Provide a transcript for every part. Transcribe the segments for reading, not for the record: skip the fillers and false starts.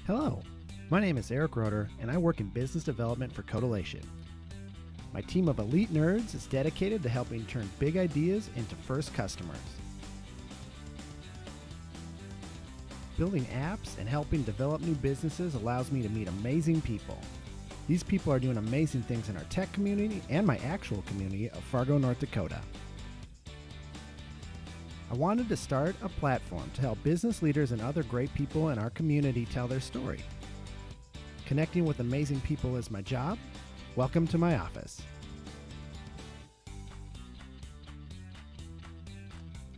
Hello, my name is Eric Roeder, and I work in business development for Codilation. My team of elite nerds is dedicated to helping turn big ideas into first customers. Building apps and helping develop new businesses allows me to meet amazing people. These people are doing amazing things in our tech community and my actual community of Fargo, North Dakota. I wanted to start a platform to help business leaders and other great people in our community tell their story. Connecting with amazing people is my job. Welcome to my office.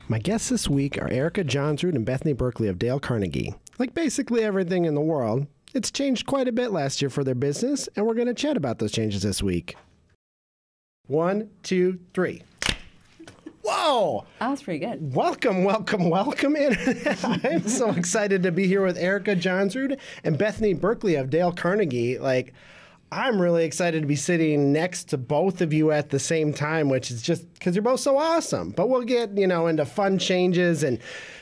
My guests this week are Erica, Johnsrud and Bethany Berkeley of Dale Carnegie. Like basically everything in the world, it's changed quite a bit last year for their business, and we're going to chat about those changes this week. 1, 2, 3. Whoa! That was pretty good. Welcome, welcome, welcome. And I'm so excited to be here with Erica Johnsrud and Bethany Berkeley of Dale Carnegie. I'm really excited to be sitting next to both of you at the same time, which is just because you're both so awesome. But we'll get, into fun changes and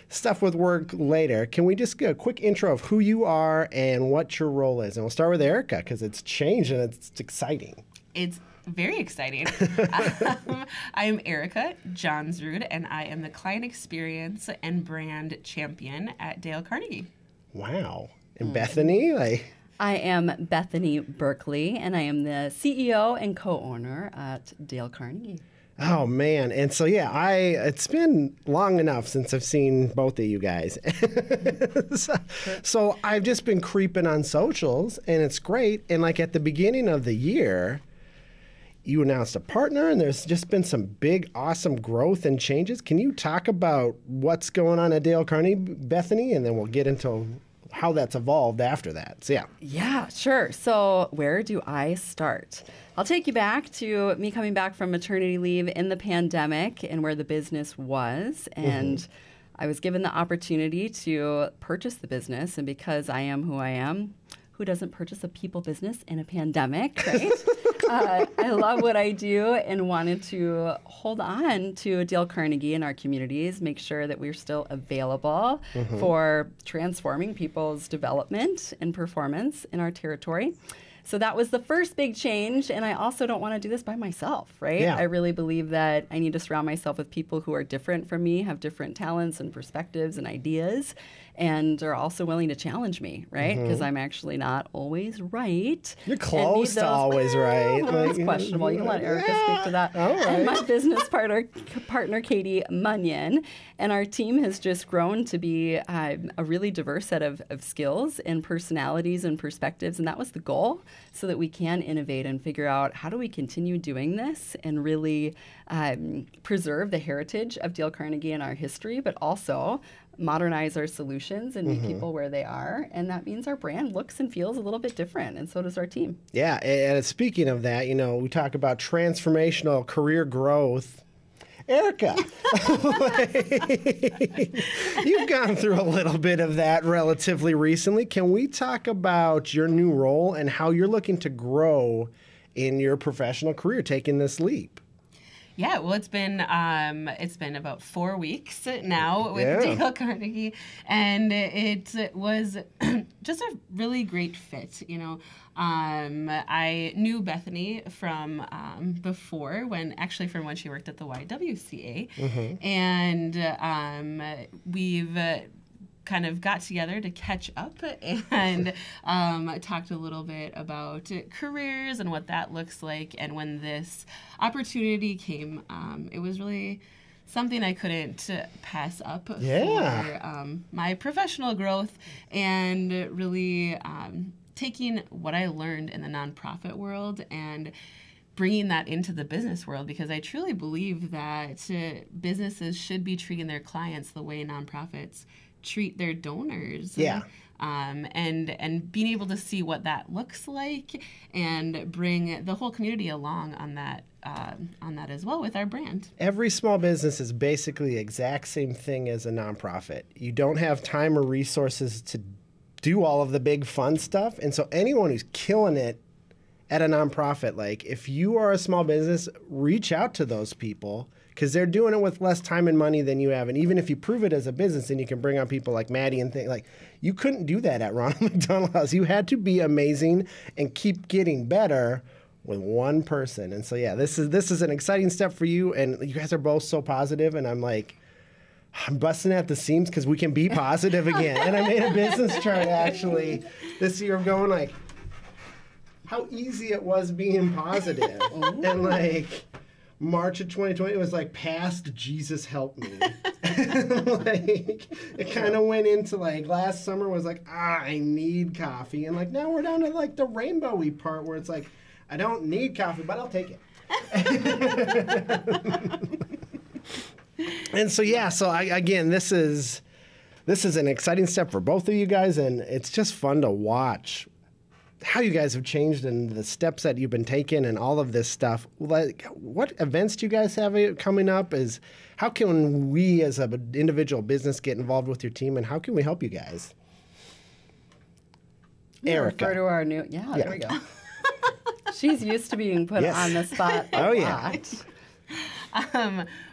stuff with work later. Can we just get a quick intro of who you are and what your role is? And we'll start with Erica because it's changed and it's exciting. It's very exciting. I'm Erica Johnsrud, and I am the Client Experience and Brand Champion at Dale Carnegie. Wow. And Bethany? I am Bethany Berkeley, and I am the CEO and co-owner at Dale Carnegie. Oh, man. And so, it's been long enough since I've seen both of you guys. So I've just been creeping on socials, and it's great. And at the beginning of the year, you announced a partner, and there's just been some big, awesome growth and changes. Can you talk about what's going on at Dale Carnegie, Bethany? And then we'll get into how that's evolved after that. So, Yeah, sure. So where do I start? I'll take you back to me coming back from maternity leave in the pandemic and where the business was. And I was given the opportunity to purchase the business. And because I am who I am, who doesn't purchase a people business in a pandemic, right? I love what I do and wanted to hold on to Dale Carnegie in our communities, make sure that we're still available for transforming people's development and performance in our territory. So that was the first big change, and I also don't want to do this by myself, right? Yeah. I really believe that I need to surround myself with people who are different from me, have different talents and perspectives and ideas, and are also willing to challenge me, right? Because I'm actually not always right. You're close to always right. It's questionable. You can let Erica speak to that. All right. And my business partner, Katie Munyon, and our team has just grown to be a really diverse set of skills and personalities and perspectives, and that was the goal, so that we can innovate and figure out how do we continue doing this and really preserve the heritage of Dale Carnegie and our history, but also modernize our solutions and meet people where they are. And that means our brand looks and feels a little bit different, and so does our team. Yeah, and speaking of that, we talk about transformational career growth. Erica, you've gone through a little bit of that relatively recently. Can we talk about your new role and how you're looking to grow in your professional career, taking this leap? Yeah, well, it's been about 4 weeks now with Dale Carnegie, and it was just a really great fit. I knew Bethany from before, from when she worked at the YWCA, and we've kind of got together to catch up and talked a little bit about careers and what that looks like. And when this opportunity came, it was really something I couldn't pass up for my professional growth and really taking what I learned in the nonprofit world and bringing that into the business world, because I truly believe that businesses should be treating their clients the way nonprofits treat their donors. Yeah. And being able to see what that looks like and bring the whole community along on that as well with our brand. Every small business is basically the exact same thing as a nonprofit. You don't have time or resources to do all of the big fun stuff. And so anyone who's killing it at a nonprofit, if you are a small business, reach out to those people, because they're doing it with less time and money than you have. And even if you prove it as a business, then you can bring on people like Maddie and things like you couldn't do that at Ronald McDonald House. You had to be amazing and keep getting better with one person. And so, yeah, this is an exciting step for you. And you guys are both so positive, and I'm busting at the seams because we can be positive again. And I made a business chart actually this year of going like how easy it was being positive. And like March of 2020, it was like past Jesus help me. Like it kind of went into like last summer was like, I need coffee. And like now we're down to like the rainbowy part where it's like, I don't need coffee, but I'll take it. And so, yeah, again, this is an exciting step for both of you guys, and it's just fun to watch how you guys have changed and the steps that you've been taking and all of this stuff. Like, what events do you guys have coming up? How can we as an individual business get involved with your team, and how can we help you guys? Erica. Refer to our new, there we go. She's used to being put on the spot a lot.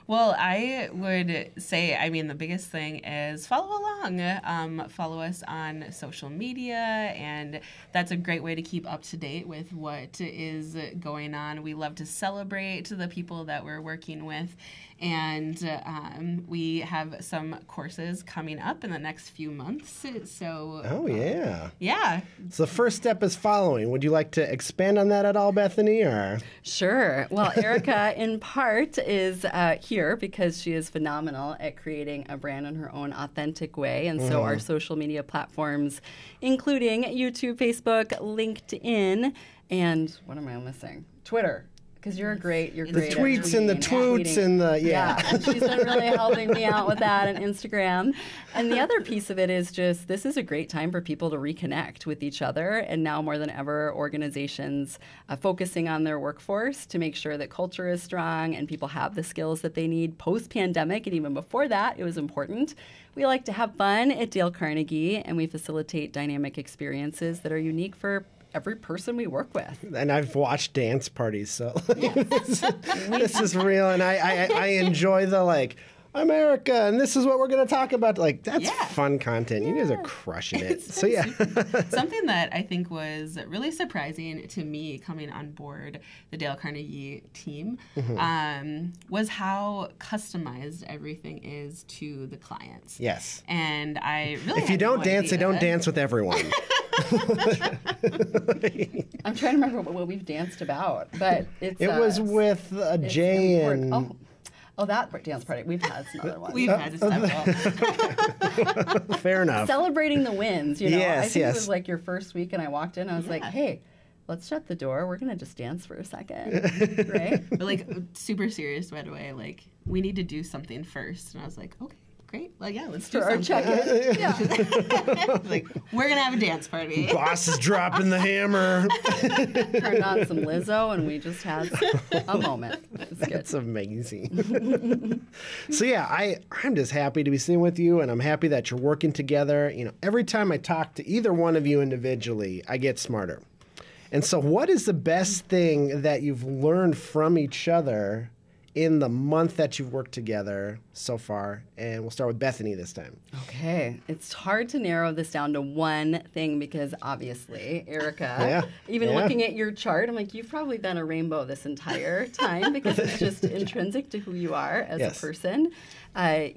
Well, I would say, the biggest thing is follow along. Follow us on social media, and that's a great way to keep up to date with what is going on. We love to celebrate the people that we're working with, and we have some courses coming up in the next few months. So, yeah. So the first step is following. Would you like to expand on that at all, Bethany? Or sure. Well, Erica, in part, is here because she is phenomenal at creating a brand in her own authentic way. And so our social media platforms, including YouTube, Facebook, LinkedIn, and what am I missing? Twitter. Because you're great. You're great. The tweets and the twoots and the and she's been really helping me out with that and Instagram. And the other piece of it is just this is a great time for people to reconnect with each other. And now more than ever, organizations focusing on their workforce to make sure that culture is strong and people have the skills that they need post-pandemic. And even before that, it was important. We like to have fun at Dale Carnegie, and we facilitate dynamic experiences that are unique for every person we work with. And I've watched dance parties, so this is real. And I enjoy the I'm Erica, and this is what we're going to talk about. That's fun content. You guys are crushing it. Something that I think was really surprising to me coming on board the Dale Carnegie team was how customized everything is to the clients. Yes. And I really if you don't dance, they don't dance with everyone. I'm trying to remember what we've danced about, but it was with Jay and... Oh, that dance party. We've had some other ones. We've had several. Fair enough. Celebrating the wins, you know. Yes, I think it was like your first week, and I walked in, I was like, hey, let's shut the door. We're going to just dance for a second, right? But super serious right away. We need to do something first. And I was like, okay. Great. Well, yeah, let's do our check-in. We're going to have a dance party. Boss is dropping the hammer. Turned on some Lizzo, and we just had a moment. That's amazing. So, yeah, I'm just happy to be sitting with you, and I'm happy that you're working together. You know, every time I talk to either one of you individually, I get smarter. And so what is the best thing that you've learned from each other in the month that you've worked together so far? And we'll start with Bethany this time. Okay. It's hard to narrow this down to one thing because obviously, Erica, looking at your chart, I'm like, you've probably been a rainbow this entire time because it's just intrinsic to who you are as a person. I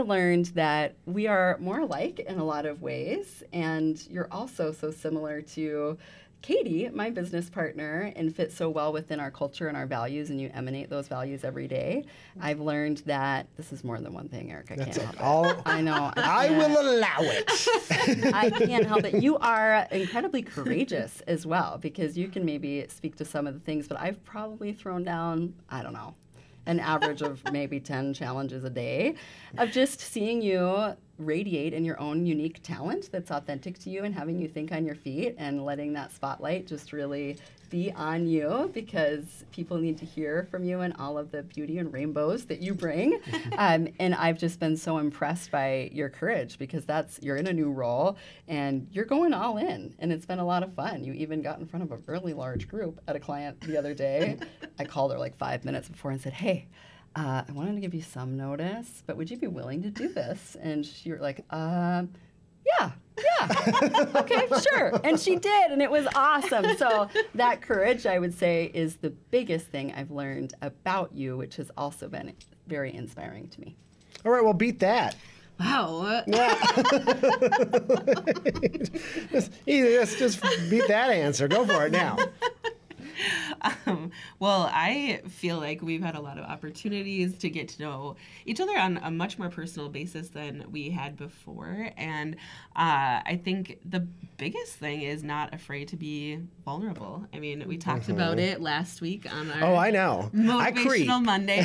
learned that we are more alike in a lot of ways, and you're also so similar to Katie, my business partner, and fit so well within our culture and our values, and you emanate those values every day. I've learned that this is more than one thing, Erica. I can't help it. I know. I will allow it. I can't help it. You are incredibly courageous as well, because you can maybe speak to some of the things, but I've probably thrown down, I don't know, an average of maybe 10 challenges a day of just seeing you radiate in your own unique talent that's authentic to you and having you think on your feet and letting that spotlight just really be on you, because people need to hear from you and all of the beauty and rainbows that you bring. And I've just been so impressed by your courage, because you're in a new role and you're going all in, and it's been a lot of fun. You even got in front of a really large group at a client the other day. I called her 5 minutes before and said, hey, I wanted to give you some notice, but would you be willing to do this? And you were like, yeah, okay, sure. And she did, and it was awesome. So that courage, I would say, is the biggest thing I've learned about you, which has also been very inspiring to me. All right, well, beat that. Wow. Yeah. just beat that answer. Go for it now. Well, I feel like we've had a lot of opportunities to get to know each other on a much more personal basis than we had before. And I think the biggest thing is not afraid to be vulnerable. I mean, we talked about it last week on our I know. Motivational Monday.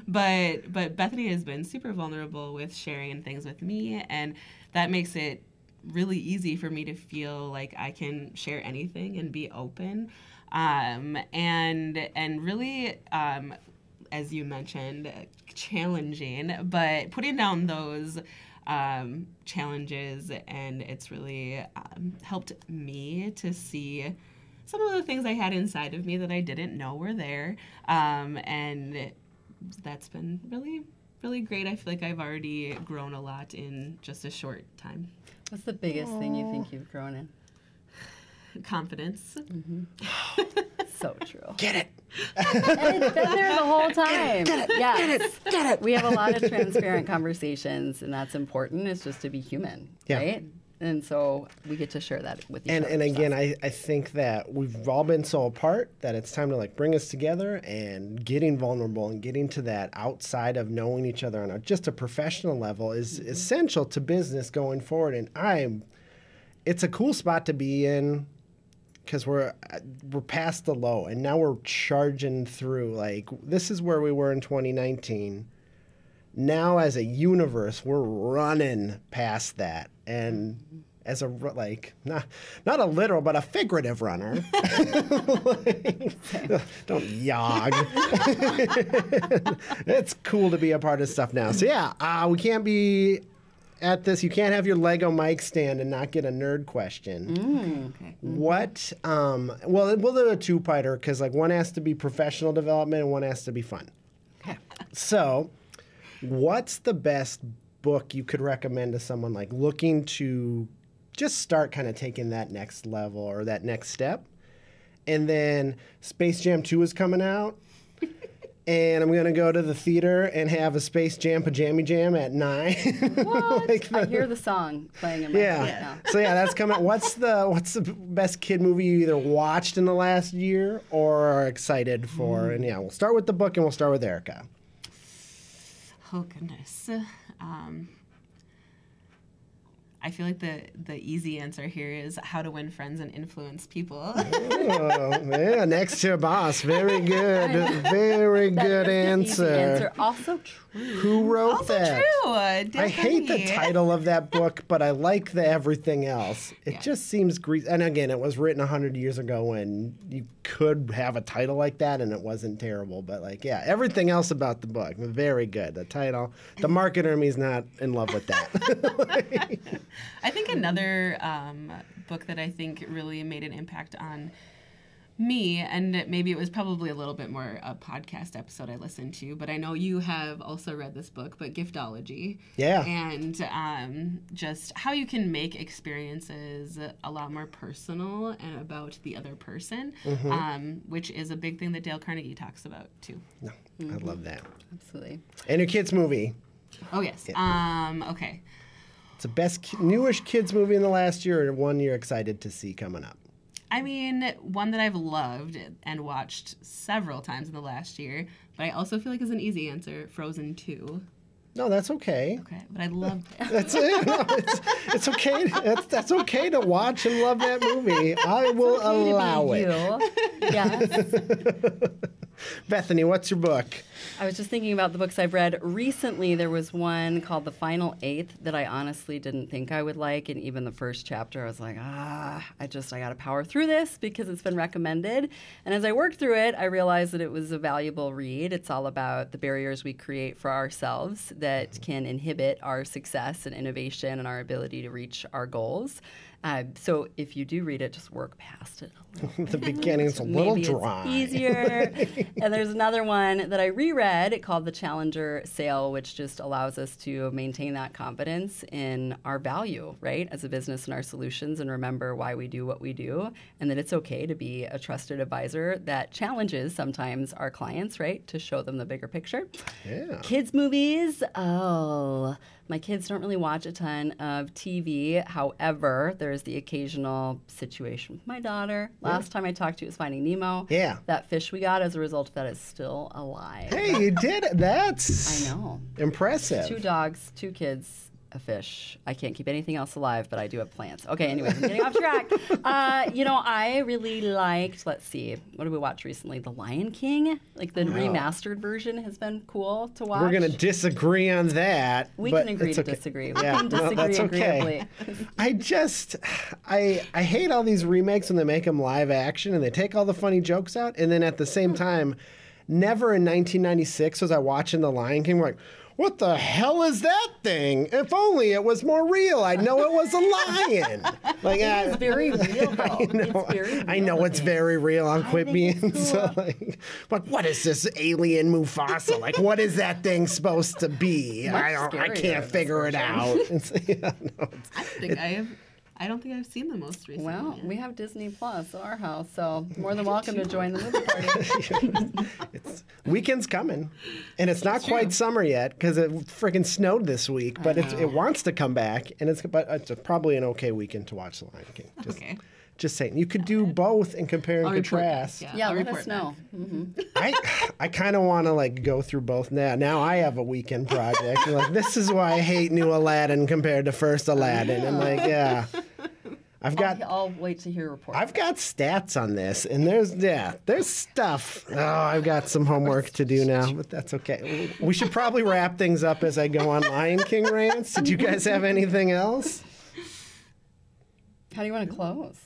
But Bethany has been super vulnerable with sharing things with me, and that makes it really easy for me to feel like I can share anything and be open, and really, as you mentioned, challenging, but putting down those challenges, and it's really helped me to see some of the things I had inside of me that I didn't know were there, and that's been really, really great. I feel like I've already grown a lot in just a short time. What's the biggest thing you think you've grown in? Confidence. Mm-hmm. So true. Get it. And it's been there the whole time. Get it. Yes. Get it. We have a lot of transparent conversations, and that's important. It's just to be human, right? And so we get to share that with each other. And again, I think that we've all been so apart that it's time to like bring us together, and getting vulnerable and getting to that outside of knowing each other on just a professional level is essential to business going forward. And it's a cool spot to be in, because we're past the low, and now we're charging through. Like, this is where we were in 2019. Now, as a universe, we're running past that, and as a not a literal but a figurative runner. Don't yog. It's cool to be a part of stuff now. So yeah, we can't be at this. You can't have your Lego mic stand and not get a nerd question. Okay. What? Well, we'll do a two-parter, because like one has to be professional development and one has to be fun. Okay. So, what's the best book you could recommend to someone like looking to just start kind of taking that next level or that next step? And then Space Jam 2 is coming out, and I'm going to go to the theater and have a Space Jam Pajama Jam at 9. What? I hear the song playing in my head right now. So yeah, that's coming. What's the best kid movie you either watched in the last year or are excited for? And yeah, we'll start with the book, and we'll start with Erica. Oh, goodness. I feel like the easy answer here is How to Win Friends and Influence People. Oh, yeah, next to your boss. Very good. Very good answer. Also true. Who wrote Also that? true. I hate the title of that book, but I like the everything else. It just seems greasy. And again, it was written 100 years ago when you could have a title like that and it wasn't terrible. But like, yeah, everything else about the book, very good. The title, the marketer in me is not in love with that. I think another book that I think really made an impact on me, and maybe it was probably a little bit more a podcast episode I listened to, but I know you have also read this book, but Giftology. Yeah. And just how you can make experiences a lot more personal and about the other person, which is a big thing that Dale Carnegie talks about too. No, I love that. Absolutely. And your kids' movie. Oh, yes. Yeah. Okay. It's the best newish kids movie in the last year, or one you're excited to see coming up? I mean, one that I've loved and watched several times in the last year, but I also feel like is an easy answer, Frozen 2. No, that's okay. Okay, but I loved it. That's it. No, it's okay. That's okay to watch and love that movie. I will allow it. Yes. Bethany, what's your book? I was just thinking about the books I've read recently. There was one called The Final Eighth that I honestly didn't think I would like, and even the first chapter I was like, I got to power through this because it's been recommended. And as I worked through it, I realized that it was a valuable read. It's all about the barriers we create for ourselves that can inhibit our success and innovation and our ability to reach our goals. So if you do read it, just work past it a little. The beginning's a little Maybe dry. It's easier. And there's another one that I reread called The Challenger Sale, which just allows us to maintain that confidence in our value, right, as a business and our solutions, and remember why we do what we do, and that it's okay to be a trusted advisor that challenges sometimes our clients, right, to show them the bigger picture. Yeah. Kids movies. Oh, my kids don't really watch a ton of TV. However, there's the occasional situation with my daughter. Last time I talked to you was Finding Nemo. Yeah. That fish we got as a result of that is still alive. Hey, you did it. That's I know. impressive. 2 dogs, 2 kids, a fish. I can't keep anything else alive, but I do have plants. Okay, anyways, I'm getting off track. I really liked, let's see, what did we watch recently? The Lion King? Like the remastered version has been cool to watch. We're going to disagree on that. We but can agree it's to okay. disagree. We Yeah, can no, disagree that's okay. agreeably. I hate all these remakes when they make them live action and they take all the funny jokes out, and then at the same time, never in 1996 was I watching The Lion King like, what the hell is that thing? If only it was more real. I'd know it was a lion. Like, It's very real, though. It's very real. I know it's very real. I'm quit think being it's so cool. like, but what is this alien Mufasa? Like, what is that thing supposed to be? I scarier can't in figure it out. I don't think I've seen the most recent. Well, one. we have Disney Plus at our house, so more than welcome to join the movie party. Weekend's coming, and it's not quite summer yet because it freaking snowed this week. But it wants to come back, and it's probably an okay weekend to watch The Lion King. Okay. Just saying, you could do both and compare and I'll report back, contrast. yeah. Yeah, I'll let report us know. I kind of want to go through both now. Now I have a weekend project. Like, this is why I hate new Aladdin compared to first Aladdin. And yeah. I'll wait to hear a report. I've got stats on this, and there's stuff. Oh, I've got some homework to do now, but that's okay. We should probably wrap things up as I go on Lion King rants. Did you guys have anything else? How do you want to close?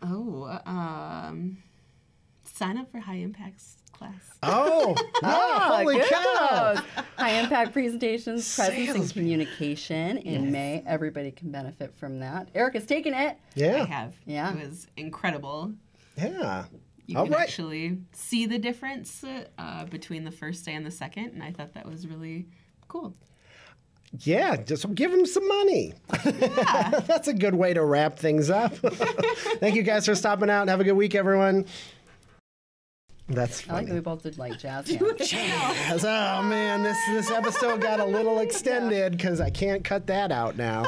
Oh, sign up for High Impact's class. Oh, holy good cow! one. High impact presentations, presence, and Sales. communication in May. Everybody can benefit from that. Erica's taking it. I Yeah, have. Yeah. It was incredible. yeah. You All can right. actually see the difference between the first day and the second, and I thought that was really cool. Yeah, just give them some money. That's a good way to wrap things up. Thank you guys for stopping out. Have a good week, everyone. That's I like funny. that we both did jazz hands. Yes. Oh man, this episode got a little extended because I can't cut that out now.